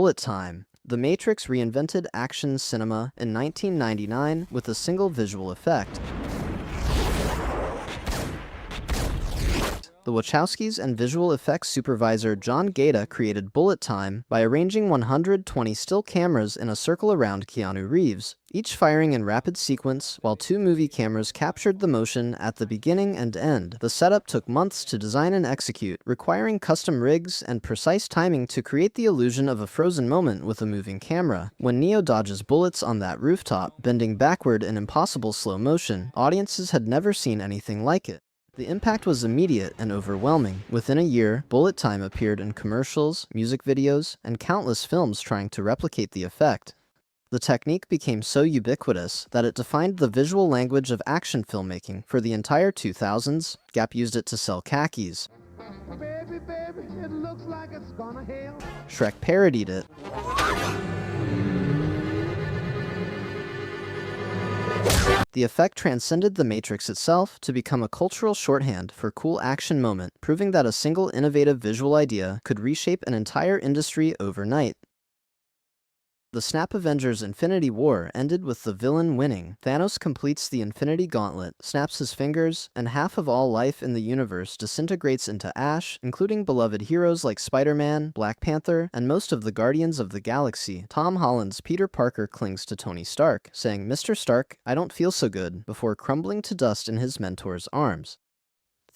Bullet time. The Matrix reinvented action cinema in 1999 with a single visual effect. The Wachowskis and visual effects supervisor John Gaeta created bullet time by arranging 120 still cameras in a circle around Keanu Reeves, each firing in rapid sequence while two movie cameras captured the motion at the beginning and end. The setup took months to design and execute, requiring custom rigs and precise timing to create the illusion of a frozen moment with a moving camera. When Neo dodges bullets on that rooftop, bending backward in impossible slow motion, audiences had never seen anything like it. The impact was immediate and overwhelming. Within a year, bullet time appeared in commercials, music videos, and countless films trying to replicate the effect. The technique became so ubiquitous that it defined the visual language of action filmmaking for the entire 2000s. Gap used it to sell khakis. Baby, baby, it looks like it's gonna hail. Shrek parodied it. The effect transcended The Matrix itself to become a cultural shorthand for cool action moment, proving that a single innovative visual idea could reshape an entire industry overnight. The Snap Avengers Infinity War ended with the villain winning. Thanos completes the Infinity Gauntlet, snaps his fingers, and half of all life in the universe disintegrates into ash, including beloved heroes like Spider-Man, Black Panther, and most of the Guardians of the Galaxy. Tom Holland's Peter Parker clings to Tony Stark, saying, "Mr. Stark, I don't feel so good," before crumbling to dust in his mentor's arms.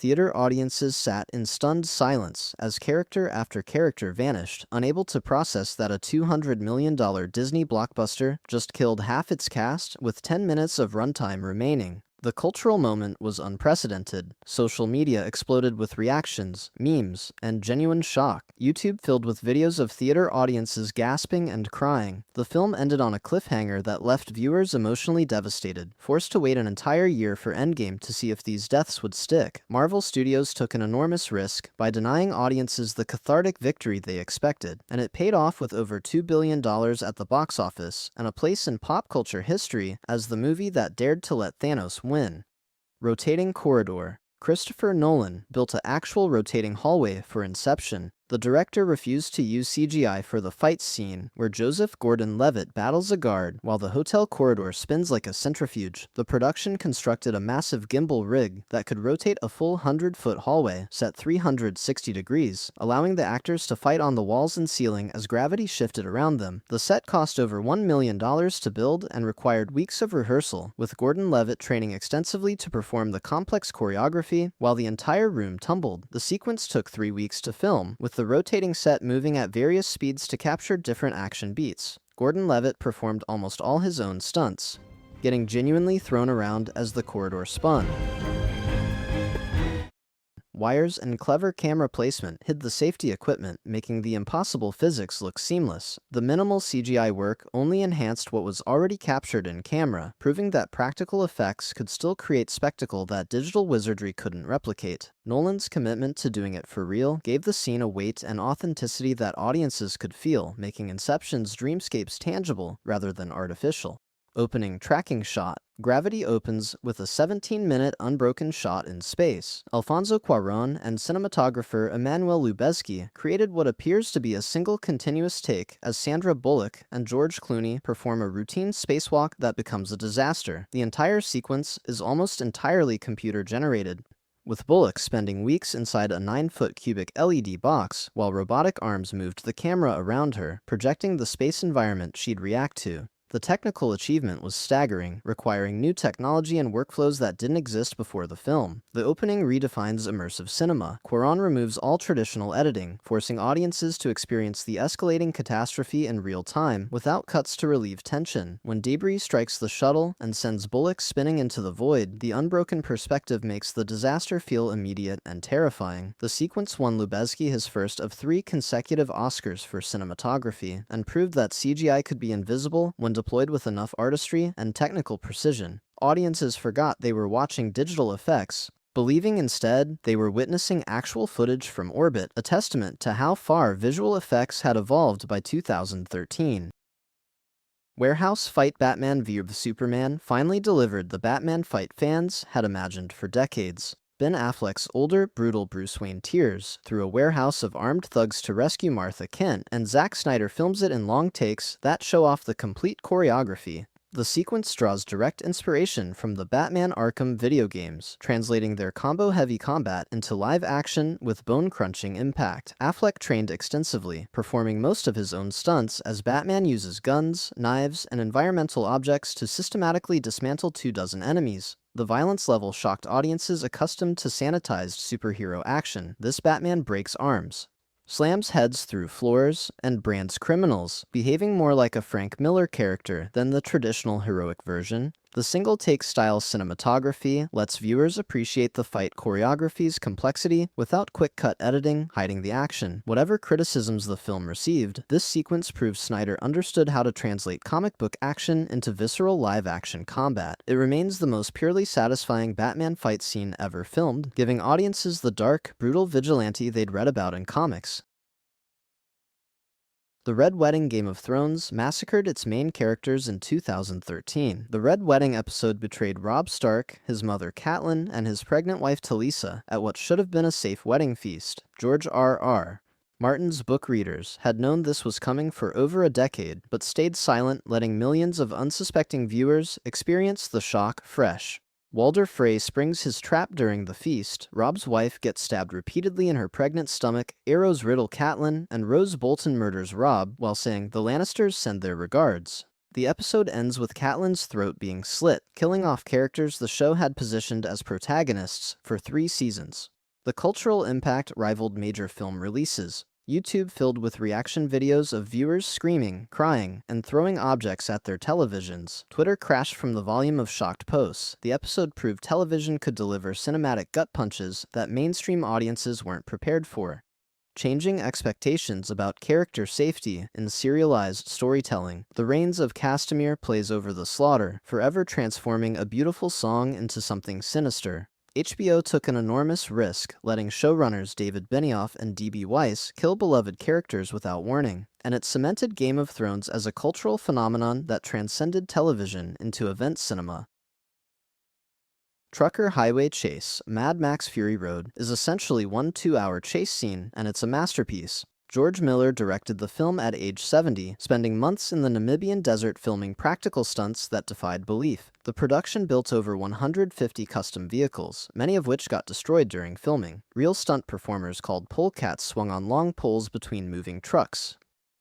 Theater audiences sat in stunned silence as character after character vanished, unable to process that a $200 million Disney blockbuster just killed half its cast with 10 minutes of runtime remaining. The cultural moment was unprecedented. Social media exploded with reactions, memes, and genuine shock. YouTube filled with videos of theater audiences gasping and crying. The film ended on a cliffhanger that left viewers emotionally devastated, forced to wait an entire year for Endgame to see if these deaths would stick. Marvel Studios took an enormous risk by denying audiences the cathartic victory they expected, and it paid off with over $2 billion at the box office and a place in pop culture history as the movie that dared to let Thanos win. Rotating corridor. Christopher Nolan built an actual rotating hallway for Inception. The director refused to use CGI for the fight scene, where Joseph Gordon-Levitt battles a guard while the hotel corridor spins like a centrifuge. The production constructed a massive gimbal rig that could rotate a full 100-foot hallway set 360 degrees, allowing the actors to fight on the walls and ceiling as gravity shifted around them. The set cost over $1 million to build and required weeks of rehearsal, with Gordon-Levitt training extensively to perform the complex choreography while the entire room tumbled. The sequence took 3 weeks to film, with the rotating set moving at various speeds to capture different action beats. Gordon-Levitt performed almost all his own stunts, getting genuinely thrown around as the corridor spun. Wires and clever camera placement hid the safety equipment, making the impossible physics look seamless. The minimal CGI work only enhanced what was already captured in camera, proving that practical effects could still create spectacle that digital wizardry couldn't replicate. Nolan's commitment to doing it for real gave the scene a weight and authenticity that audiences could feel, making Inception's dreamscapes tangible rather than artificial. Opening tracking shot. Gravity opens with a 17-minute unbroken shot in space. Alfonso Cuarón and cinematographer Emmanuel Lubezki created what appears to be a single continuous take as Sandra Bullock and George Clooney perform a routine spacewalk that becomes a disaster. The entire sequence is almost entirely computer-generated, with Bullock spending weeks inside a 9-foot cubic LED box while robotic arms moved the camera around her, projecting the space environment she'd react to. The technical achievement was staggering, requiring new technology and workflows that didn't exist before the film. The opening redefines immersive cinema. Cuarón removes all traditional editing, forcing audiences to experience the escalating catastrophe in real time without cuts to relieve tension. When debris strikes the shuttle and sends Bullock spinning into the void, the unbroken perspective makes the disaster feel immediate and terrifying. The sequence won Lubezki his first of 3 consecutive Oscars for cinematography, and proved that CGI could be invisible when deployed with enough artistry and technical precision. Audiences forgot they were watching digital effects, believing instead they were witnessing actual footage from orbit, a testament to how far visual effects had evolved by 2013. Warehouse Fight Batman v Superman finally delivered the Batman fight fans had imagined for decades. Ben Affleck's older, brutal Bruce Wayne tears through a warehouse of armed thugs to rescue Martha Kent, and Zack Snyder films it in long takes that show off the complete choreography. The sequence draws direct inspiration from the Batman Arkham video games, translating their combo-heavy combat into live action with bone-crunching impact. Affleck trained extensively, performing most of his own stunts as Batman uses guns, knives, and environmental objects to systematically dismantle 24 enemies. The violence level shocked audiences accustomed to sanitized superhero action. This Batman breaks arms, slams heads through floors, and brands criminals, behaving more like a Frank Miller character than the traditional heroic version. The single-take style cinematography lets viewers appreciate the fight choreography's complexity without quick-cut editing hiding the action. Whatever criticisms the film received, this sequence proves Snyder understood how to translate comic book action into visceral live-action combat. It remains the most purely satisfying Batman fight scene ever filmed, giving audiences the dark, brutal vigilante they'd read about in comics. The Red Wedding Game of Thrones massacred its main characters in 2013. The Red Wedding episode betrayed Robb Stark, his mother Catelyn, and his pregnant wife Talisa at what should have been a safe wedding feast. George R.R. Martin's book readers had known this was coming for over a decade, but stayed silent, letting millions of unsuspecting viewers experience the shock fresh. Walder Frey springs his trap during the feast, Robb's wife gets stabbed repeatedly in her pregnant stomach, arrows riddle Catelyn, and Rose Bolton murders Robb while saying, "The Lannisters send their regards." The episode ends with Catelyn's throat being slit, killing off characters the show had positioned as protagonists for 3 seasons. The cultural impact rivaled major film releases. YouTube filled with reaction videos of viewers screaming, crying, and throwing objects at their televisions. Twitter crashed from the volume of shocked posts. The episode proved television could deliver cinematic gut punches that mainstream audiences weren't prepared for. Changing expectations about character safety in serialized storytelling. The Rains of Castamere plays over the slaughter, forever transforming a beautiful song into something sinister. HBO took an enormous risk, letting showrunners David Benioff and D.B. Weiss kill beloved characters without warning, and it cemented Game of Thrones as a cultural phenomenon that transcended television into event cinema. Trucker Highway Chase, Mad Max Fury Road, is essentially one 2-hour chase scene, and it's a masterpiece. George Miller directed the film at age 70, spending months in the Namibian desert filming practical stunts that defied belief. The production built over 150 custom vehicles, many of which got destroyed during filming. Real stunt performers called polecats swung on long poles between moving trucks.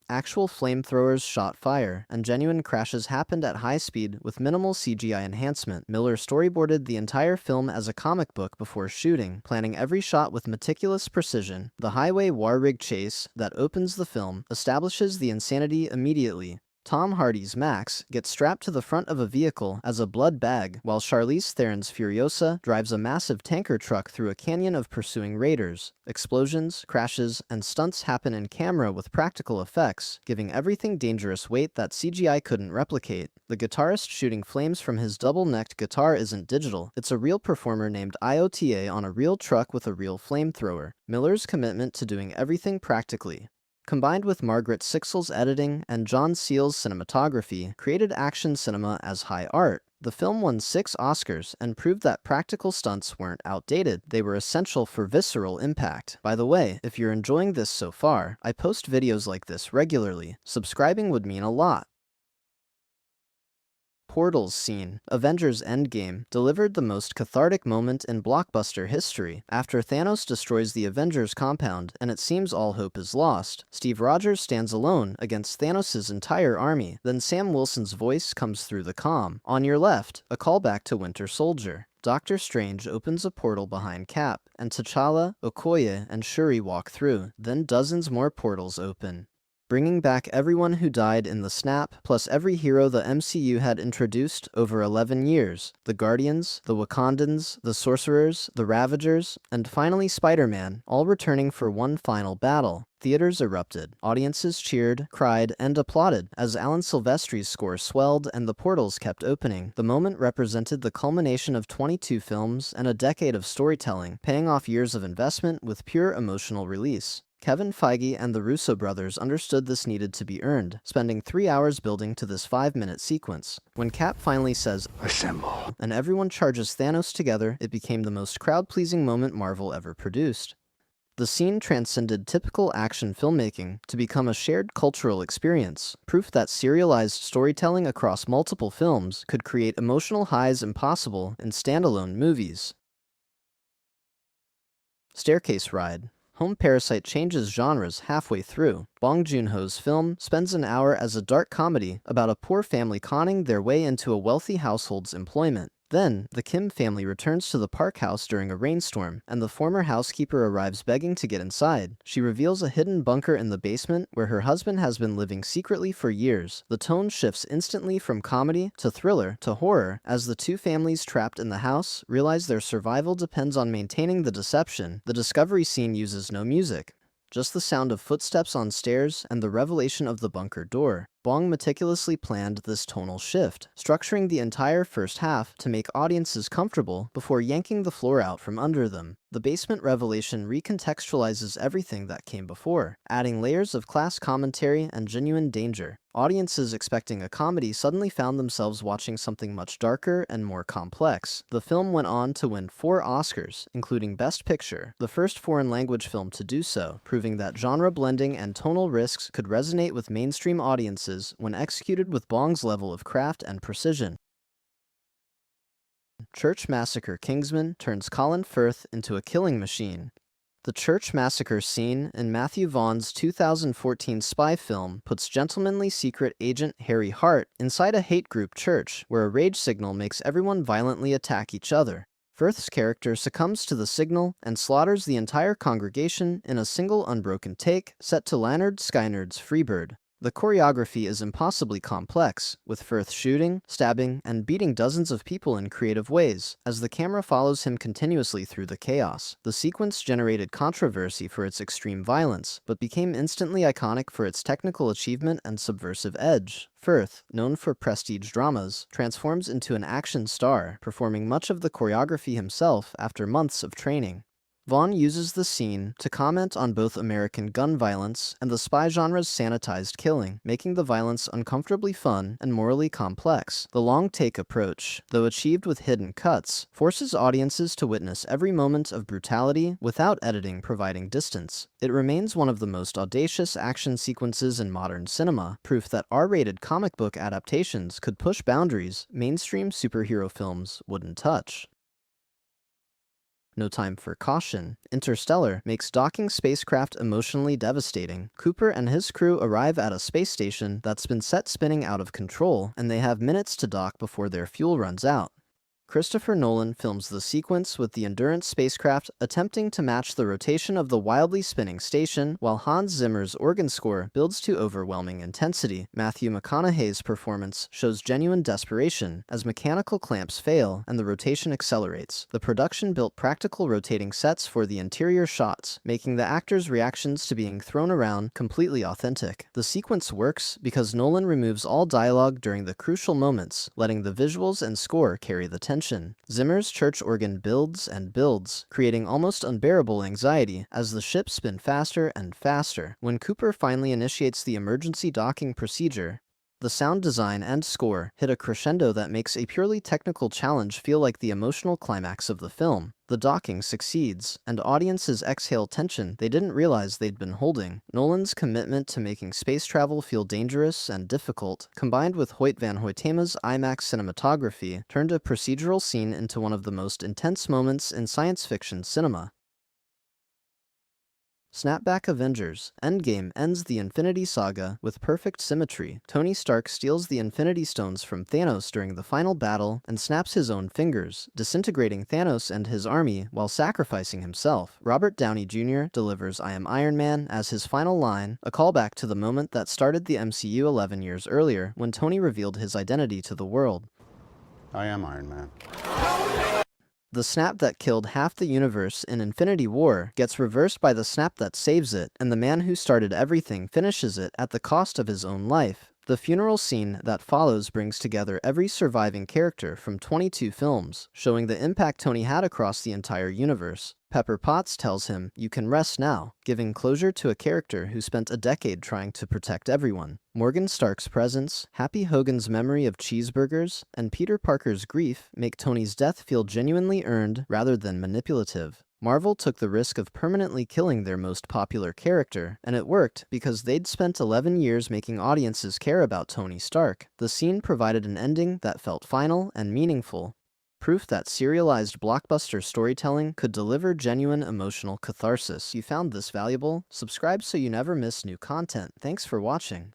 Actual flamethrowers shot fire, and genuine crashes happened at high speed with minimal CGI enhancement. Miller storyboarded the entire film as a comic book before shooting, planning every shot with meticulous precision. The highway war rig chase that opens the film establishes the insanity immediately. Tom Hardy's Max gets strapped to the front of a vehicle as a blood bag, while Charlize Theron's Furiosa drives a massive tanker truck through a canyon of pursuing raiders. Explosions, crashes, and stunts happen in camera with practical effects, giving everything dangerous weight that CGI couldn't replicate. The guitarist shooting flames from his double-necked guitar isn't digital, it's a real performer named IOTA on a real truck with a real flamethrower. Miller's commitment to doing everything practically, combined with Margaret Sixel's editing and John Seale's cinematography, created action cinema as high art. The film won 6 Oscars and proved that practical stunts weren't outdated, they were essential for visceral impact. By the way, if you're enjoying this so far, I post videos like this regularly. Subscribing would mean a lot. Portal's scene, Avengers Endgame, delivered the most cathartic moment in blockbuster history. After Thanos destroys the Avengers compound and it seems all hope is lost, Steve Rogers stands alone against Thanos' entire army. Then Sam Wilson's voice comes through the comm. On your left, a callback to Winter Soldier. Doctor Strange opens a portal behind Cap, and T'Challa, Okoye, and Shuri walk through. Then dozens more portals open, bringing back everyone who died in the snap, plus every hero the MCU had introduced over 11 years. The Guardians, the Wakandans, the Sorcerers, the Ravagers, and finally Spider-Man, all returning for one final battle. Theaters erupted. Audiences cheered, cried, and applauded as Alan Silvestri's score swelled and the portals kept opening. The moment represented the culmination of 22 films and a decade of storytelling, paying off years of investment with pure emotional release. Kevin Feige and the Russo brothers understood this needed to be earned, spending 3 hours building to this 5-minute sequence. When Cap finally says, "Assemble," and everyone charges Thanos together, it became the most crowd-pleasing moment Marvel ever produced. The scene transcended typical action filmmaking to become a shared cultural experience, proof that serialized storytelling across multiple films could create emotional highs impossible in standalone movies. Staircase Ride. Home Parasite changes genres halfway through. Bong Joon-ho's film spends an hour as a dark comedy about a poor family conning their way into a wealthy household's employment. Then, the Kim family returns to the Park house during a rainstorm, and the former housekeeper arrives begging to get inside. She reveals a hidden bunker in the basement where her husband has been living secretly for years. The tone shifts instantly from comedy to thriller to horror as the two families trapped in the house realize their survival depends on maintaining the deception. The discovery scene uses no music, just the sound of footsteps on stairs and the revelation of the bunker door. Bong meticulously planned this tonal shift, structuring the entire first half to make audiences comfortable before yanking the floor out from under them. The basement revelation recontextualizes everything that came before, adding layers of class commentary and genuine danger. Audiences expecting a comedy suddenly found themselves watching something much darker and more complex. The film went on to win 4 Oscars, including Best Picture, the first foreign language film to do so, proving that genre blending and tonal risks could resonate with mainstream audiences when executed with Bong's level of craft and precision. Church Massacre. Kingsman turns Colin Firth into a killing machine. The church massacre scene in Matthew Vaughn's 2014 spy film puts gentlemanly secret agent Harry Hart inside a hate group church where a rage signal makes everyone violently attack each other. Firth's character succumbs to the signal and slaughters the entire congregation in a single unbroken take set to Leonard Skyner's Freebird. The choreography is impossibly complex, with Firth shooting, stabbing, and beating dozens of people in creative ways, as the camera follows him continuously through the chaos. The sequence generated controversy for its extreme violence, but became instantly iconic for its technical achievement and subversive edge. Firth, known for prestige dramas, transforms into an action star, performing much of the choreography himself after months of training. Vaughn uses the scene to comment on both American gun violence and the spy genre's sanitized killing, making the violence uncomfortably fun and morally complex. The long-take approach, though achieved with hidden cuts, forces audiences to witness every moment of brutality without editing providing distance. It remains one of the most audacious action sequences in modern cinema, proof that R-rated comic book adaptations could push boundaries mainstream superhero films wouldn't touch. No Time for Caution. Interstellar makes docking spacecraft emotionally devastating. Cooper and his crew arrive at a space station that's been set spinning out of control, and they have minutes to dock before their fuel runs out. Christopher Nolan films the sequence with the Endurance spacecraft attempting to match the rotation of the wildly spinning station, while Hans Zimmer's organ score builds to overwhelming intensity. Matthew McConaughey's performance shows genuine desperation as mechanical clamps fail and the rotation accelerates. The production built practical rotating sets for the interior shots, making the actors' reactions to being thrown around completely authentic. The sequence works because Nolan removes all dialogue during the crucial moments, letting the visuals and score carry the tension. Zimmer's church organ builds and builds, creating almost unbearable anxiety as the ships spin faster and faster. When Cooper finally initiates the emergency docking procedure, the sound design and score hit a crescendo that makes a purely technical challenge feel like the emotional climax of the film. The docking succeeds, and audiences exhale tension they didn't realize they'd been holding. Nolan's commitment to making space travel feel dangerous and difficult, combined with Hoyt van Hoytema's IMAX cinematography, turned a procedural scene into one of the most intense moments in science fiction cinema. Snapback Avengers. Endgame ends the Infinity Saga with perfect symmetry. Tony Stark steals the Infinity Stones from Thanos during the final battle and snaps his own fingers, disintegrating Thanos and his army while sacrificing himself. Robert Downey Jr. delivers "I am Iron Man" as his final line, a callback to the moment that started the MCU 11 years earlier when Tony revealed his identity to the world. I am Iron Man. The snap that killed half the universe in Infinity War gets reversed by the snap that saves it, and the man who started everything finishes it at the cost of his own life. The funeral scene that follows brings together every surviving character from 22 films, showing the impact Tony had across the entire universe. Pepper Potts tells him, "You can rest now," giving closure to a character who spent a decade trying to protect everyone. Morgan Stark's presence, Happy Hogan's memory of cheeseburgers, and Peter Parker's grief make Tony's death feel genuinely earned rather than manipulative. Marvel took the risk of permanently killing their most popular character, and it worked because they'd spent 11 years making audiences care about Tony Stark. The scene provided an ending that felt final and meaningful, proof that serialized blockbuster storytelling could deliver genuine emotional catharsis. If you found this valuable, subscribe so you never miss new content. Thanks for watching.